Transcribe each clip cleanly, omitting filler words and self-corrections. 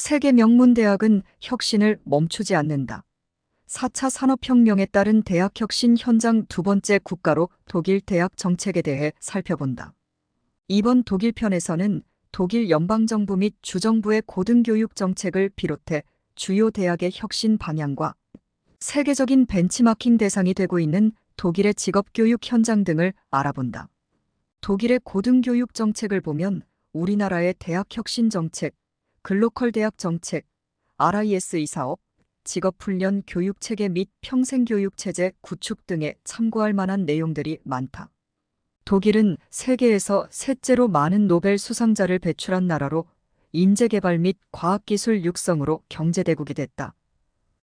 세계 명문 대학은 혁신을 멈추지 않는다. 4차 산업혁명에 따른 대학 혁신 현장 두 번째 국가로 독일 대학 정책에 대해 살펴본다. 이번 독일 편에서는 독일 연방정부 및 주정부의 고등교육 정책을 비롯해 주요 대학의 혁신 방향과 세계적인 벤치마킹 대상이 되고 있는 독일의 직업교육 현장 등을 알아본다. 독일의 고등교육 정책을 보면 우리나라의 대학 혁신 정책, 글로컬 대학 정책, RISE 사업, 직업훈련 교육체계 및 평생교육체제 구축 등에 참고할 만한 내용들이 많다. 독일은 세계에서 셋째로 많은 노벨 수상자를 배출한 나라로 인재개발 및 과학기술 육성으로 경제대국이 됐다.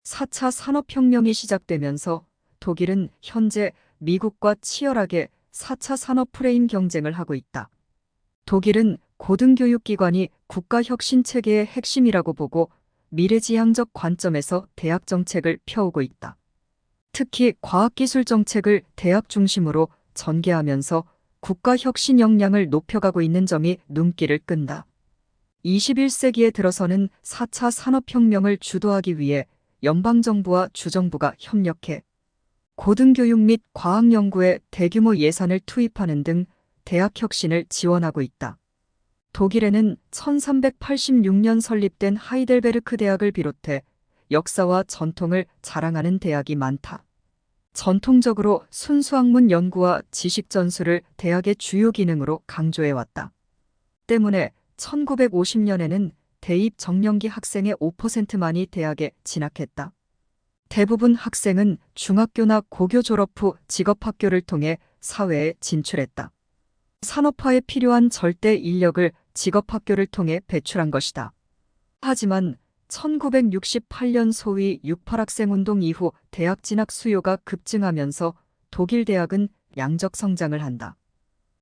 4차 산업혁명이 시작되면서 독일은 현재 미국과 치열하게 4차 산업 프레임 경쟁을 하고 있다. 독일은 고등교육기관이 국가혁신체계의 핵심이라고 보고 미래지향적 관점에서 대학 정책을 펴오고 있다. 특히 과학기술 정책을 대학 중심으로 전개하면서 국가혁신 역량을 높여가고 있는 점이 눈길을 끈다. 21세기에 들어서는 4차 산업혁명을 주도하기 위해 연방정부와 주정부가 협력해 고등교육 및 과학연구에 대규모 예산을 투입하는 등 대학 혁신을 지원하고 있다. 독일에는 1386년 설립된 하이델베르크 대학을 비롯해 역사와 전통을 자랑하는 대학이 많다. 전통적으로 순수학문 연구와 지식 전수를 대학의 주요 기능으로 강조해왔다. 때문에 1950년에는 대입 정년기 학생의 5%만이 대학에 진학했다. 대부분 학생은 중학교나 고교 졸업 후 직업학교를 통해 사회에 진출했다. 산업화에 필요한 절대 인력을 직업학교를 통해 배출한 것이다. 하지만 1968년 소위 68학생 운동 이후 대학 진학 수요가 급증하면서 독일 대학은 양적 성장을 한다.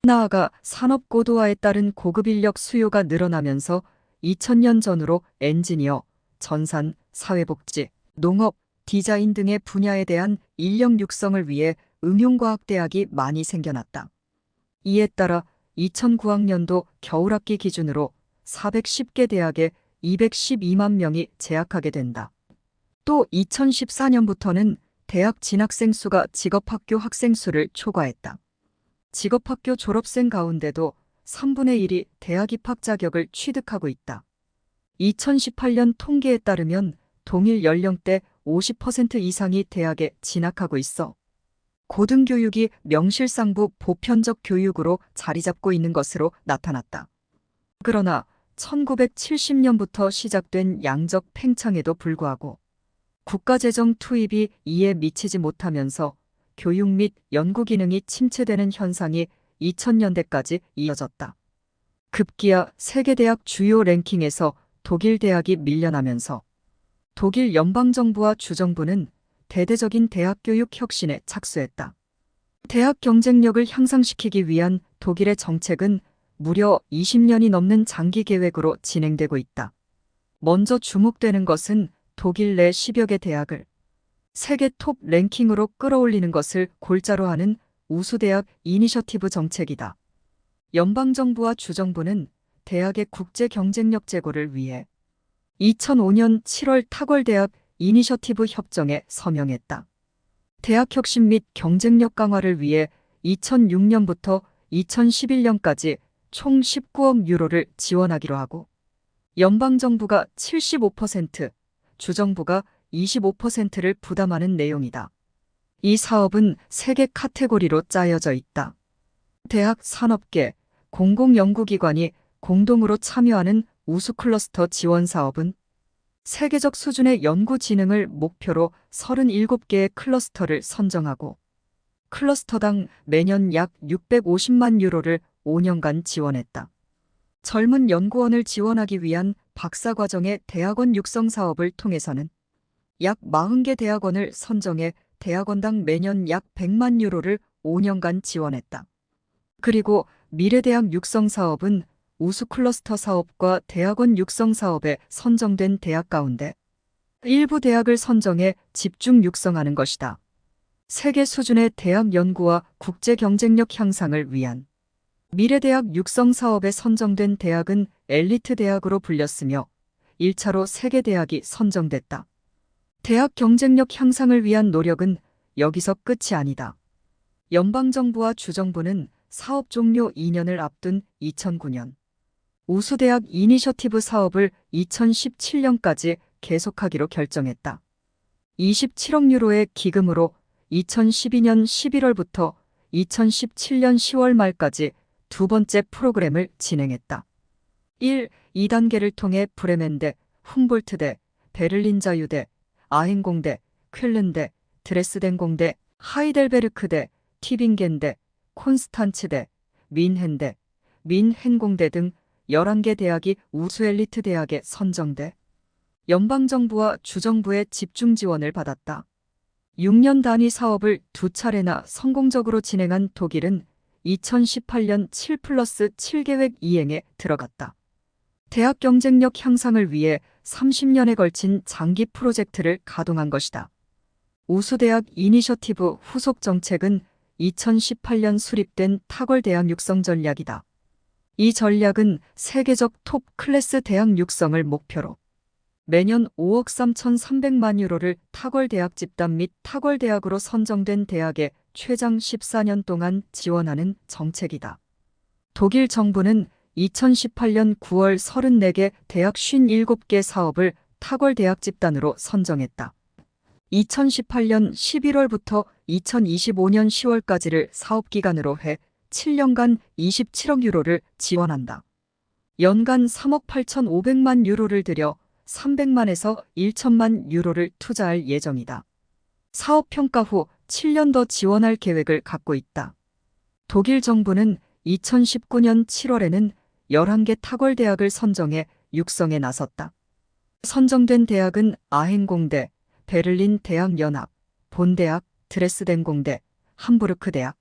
나아가 산업 고도화에 따른 고급 인력 수요가 늘어나면서 2000년 전후로 엔지니어, 전산, 사회복지, 농업, 디자인 등의 분야에 대한 인력 육성을 위해 응용과학대학이 많이 생겨났다. 이에 따라 2009학년도 겨울학기 기준으로 410개 대학에 212만 명이 재학하게 된다. 또 2014년부터는 대학 진학생 수가 직업학교 학생 수를 초과했다. 직업학교 졸업생 가운데도 3분의 1이 대학 입학 자격을 취득하고 있다. 2018년 통계에 따르면 동일 연령대 50% 이상이 대학에 진학하고 있어 고등교육이 명실상부 보편적 교육으로 자리 잡고 있는 것으로 나타났다. 그러나 1970년부터 시작된 양적 팽창에도 불구하고 국가재정 투입이 이에 미치지 못하면서 교육 및 연구 기능이 침체되는 현상이 2000년대까지 이어졌다. 급기야 세계대학 주요 랭킹에서 독일 대학이 밀려나면서 독일 연방정부와 주정부는 대대적인 대학교육 혁신에 착수했다. 대학 경쟁력을 향상시키기 위한 독일의 정책은 무려 20년이 넘는 장기 계획으로 진행되고 있다. 먼저 주목되는 것은 독일 내 10여 개 대학을 세계 톱 랭킹으로 끌어올리는 것을 골자로 하는 우수대학 이니셔티브 정책이다. 연방정부와 주정부는 대학의 국제 경쟁력 제고를 위해 2005년 7월 타궐대학 이니셔티브 협정에 서명했다. 대학 혁신 및 경쟁력 강화를 위해 2006년부터 2011년까지 총 19억 유로를 지원하기로 하고 연방정부가 75%, 주정부가 25%를 부담하는 내용이다. 이 사업은 3개 카테고리로 짜여져 있다. 대학 산업계, 공공연구기관이 공동으로 참여하는 우수 클러스터 지원 사업은 세계적 수준의 연구 진흥을 목표로 37개의 클러스터를 선정하고 클러스터당 매년 약 650만 유로를 5년간 지원했다. 젊은 연구원을 지원하기 위한 박사과정의 대학원 육성 사업을 통해서는 약 40개 대학원을 선정해 대학원당 매년 약 100만 유로를 5년간 지원했다. 그리고 미래대학 육성 사업은 우수 클러스터 사업과 대학원 육성 사업에 선정된 대학 가운데 일부 대학을 선정해 집중 육성하는 것이다. 세계 수준의 대학 연구와 국제 경쟁력 향상을 위한 미래대학 육성 사업에 선정된 대학은 엘리트 대학으로 불렸으며 1차로 세계 대학이 선정됐다. 대학 경쟁력 향상을 위한 노력은 여기서 끝이 아니다. 연방정부와 주정부는 사업 종료 2년을 앞둔 2009년 우수대학 이니셔티브 사업을 2017년까지 계속하기로 결정했다. 27억 유로의 기금으로 2012년 11월부터 2017년 10월 말까지 두 번째 프로그램을 진행했다. 1. 2단계를 통해 브레멘대, 훔볼트대, 베를린 자유대, 아헨공대, 쾰른대, 드레스덴 공대, 하이델베르크대, 티빙겐대, 콘스탄츠대, 민헨대, 민헨공대 등 11개 대학이 우수 엘리트 대학에 선정돼 연방정부와 주정부의 집중 지원을 받았다. 6년 단위 사업을 두 차례나 성공적으로 진행한 독일은 2018년 7+7 계획 이행에 들어갔다. 대학 경쟁력 향상을 위해 30년에 걸친 장기 프로젝트를 가동한 것이다. 우수대학 이니셔티브 후속 정책은 2018년 수립된 탁월대학 육성 전략이다. 이 전략은 세계적 톱 클래스 대학 육성을 목표로 매년 5억 3,300만 유로를 탁월대학 집단 및 탁월대학으로 선정된 대학에 최장 14년 동안 지원하는 정책이다. 독일 정부는 2018년 9월 34개 대학 57개 사업을 탁월대학 집단으로 선정했다. 2018년 11월부터 2025년 10월까지를 사업기간으로 해 7년간 27억 유로를 지원한다. 연간 3억 8,500만 유로를 들여 300만에서 1천만 유로를 투자할 예정이다. 사업 평가 후 7년 더 지원할 계획을 갖고 있다. 독일 정부는 2019년 7월에는 11개 탁월대학을 선정해 육성에 나섰다. 선정된 대학은 아헨공대, 베를린 대학연합, 본대학, 드레스덴 공대, 함부르크 대학,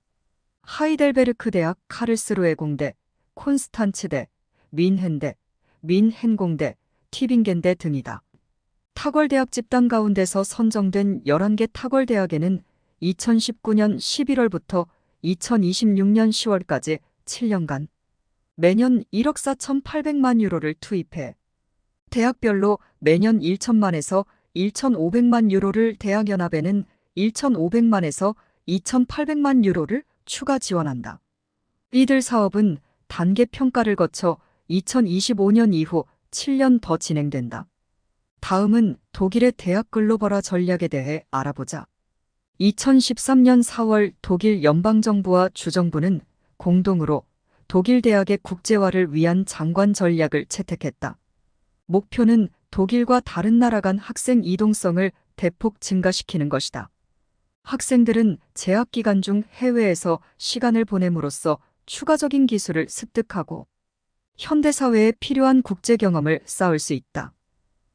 하이델베르크 대학, 카를스루에 공대, 콘스탄츠대, 민헨대, 민헨공대, 티빙겐대 등이다. 탁월대학 집단 가운데서 선정된 11개 탁월대학에는 2019년 11월부터 2026년 10월까지 7년간 매년 1억 4,800만 유로를 투입해 대학별로 매년 1천만에서 1,500만 유로를 대학연합에는 1,500만에서 2,800만 유로를 추가 지원한다. 이들 사업은 단계 평가를 거쳐 2025년 이후 7년 더 진행된다. 다음은 독일의 대학 글로벌화 전략에 대해 알아보자. 2013년 4월 독일 연방정부와 주정부는 공동으로 독일 대학의 국제화를 위한 장관 전략을 채택했다. 목표는 독일과 다른 나라 간 학생 이동성을 대폭 증가시키는 것이다. 학생들은 재학 기간 중 해외에서 시간을 보냄으로써 추가적인 기술을 습득하고 현대사회에 필요한 국제 경험을 쌓을 수 있다.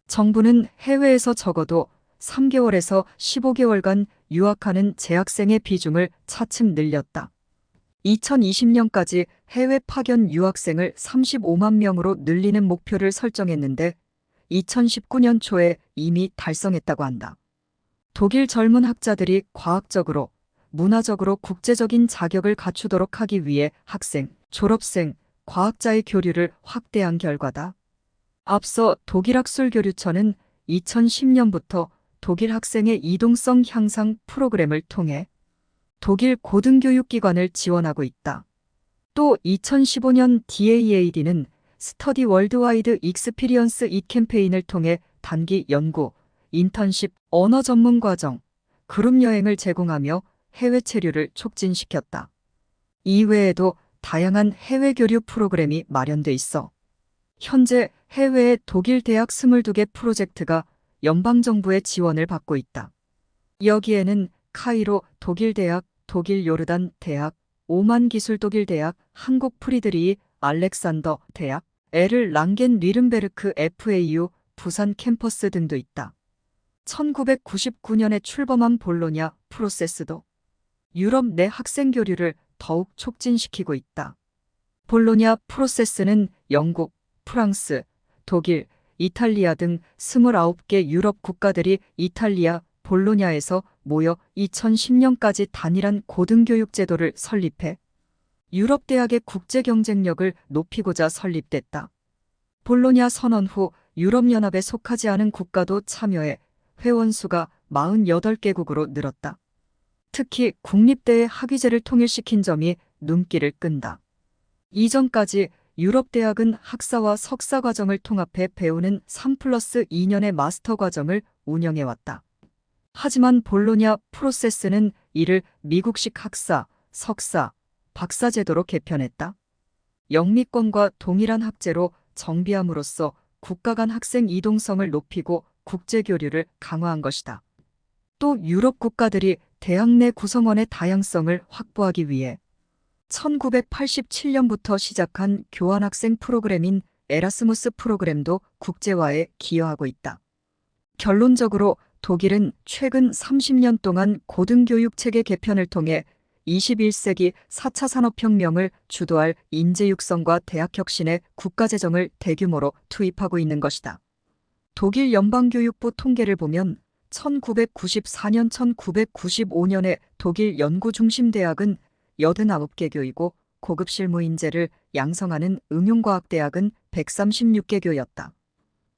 정부는 해외에서 적어도 3개월에서 15개월간 유학하는 재학생의 비중을 차츰 늘렸다. 2020년까지 해외 파견 유학생을 35만 명으로 늘리는 목표를 설정했는데 2019년 초에 이미 달성했다고 한다. 독일 젊은 학자들이 과학적으로, 문화적으로 국제적인 자격을 갖추도록 하기 위해 학생, 졸업생, 과학자의 교류를 확대한 결과다. 앞서 독일학술교류처는 2010년부터 독일 학생의 이동성 향상 프로그램을 통해 독일 고등교육기관을 지원하고 있다. 또 2015년 DAAD는 스터디 월드와이드 익스피리언스 잇 캠페인을 통해 단기 연구, 인턴십, 언어 전문 과정, 그룹 여행을 제공하며 해외 체류를 촉진시켰다. 이외에도 다양한 해외 교류 프로그램이 마련돼 있어 현재 해외의 독일 대학 22개 프로젝트가 연방정부의 지원을 받고 있다. 여기에는 카이로 독일대학, 독일 요르단 대학, 오만 기술 독일대학, 한국 프리드리히 알렉산더 대학, 에를 랑겐 리른베르크 FAU 부산 캠퍼스 등도 있다. 1999년에 출범한 볼로냐 프로세스도 유럽 내 학생 교류를 더욱 촉진시키고 있다. 볼로냐 프로세스는 영국, 프랑스, 독일, 이탈리아 등 29개 유럽 국가들이 이탈리아, 볼로냐에서 모여 2010년까지 단일한 고등교육 제도를 설립해 유럽 대학의 국제 경쟁력을 높이고자 설립됐다. 볼로냐 선언 후 유럽연합에 속하지 않은 국가도 참여해 회원 수가 48개국으로 늘었다. 특히 국립대의 학위제를 통일시킨 점이 눈길을 끈다. 이전까지 유럽 대학은 학사와 석사 과정을 통합해 배우는 3+2년의 마스터 과정을 운영해왔다. 하지만 볼로냐 프로세스는 이를 미국식 학사, 석사, 박사 제도로 개편했다. 영미권과 동일한 학제로 정비함으로써 국가 간 학생 이동성을 높이고 국제교류를 강화한 것이다. 또 유럽 국가들이 대학 내 구성원의 다양성을 확보하기 위해 1987년부터 시작한 교환학생 프로그램인 에라스무스 프로그램도 국제화에 기여하고 있다. 결론적으로 독일은 최근 30년 동안 고등교육 체계 개편을 통해 21세기 4차 산업혁명을 주도할 인재 육성과 대학 혁신에 국가재정을 대규모로 투입하고 있는 것이다. 독일 연방교육부 통계를 보면 1994년 1995년에 독일 연구중심대학은 89개교이고 고급 실무 인재를 양성하는 응용과학대학은 136개교였다.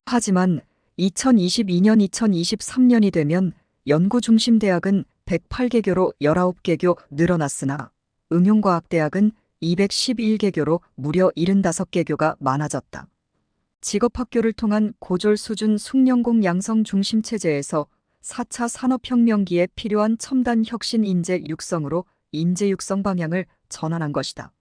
하지만 2022년 2023년이 되면 연구중심대학은 108개교로 19개교 늘어났으나 응용과학대학은 211개교로 무려 75개교가 많아졌다. 직업학교를 통한 고졸 수준 숙련공 양성 중심 체제에서 4차 산업혁명기에 필요한 첨단 혁신 인재 육성으로 인재 육성 방향을 전환한 것이다.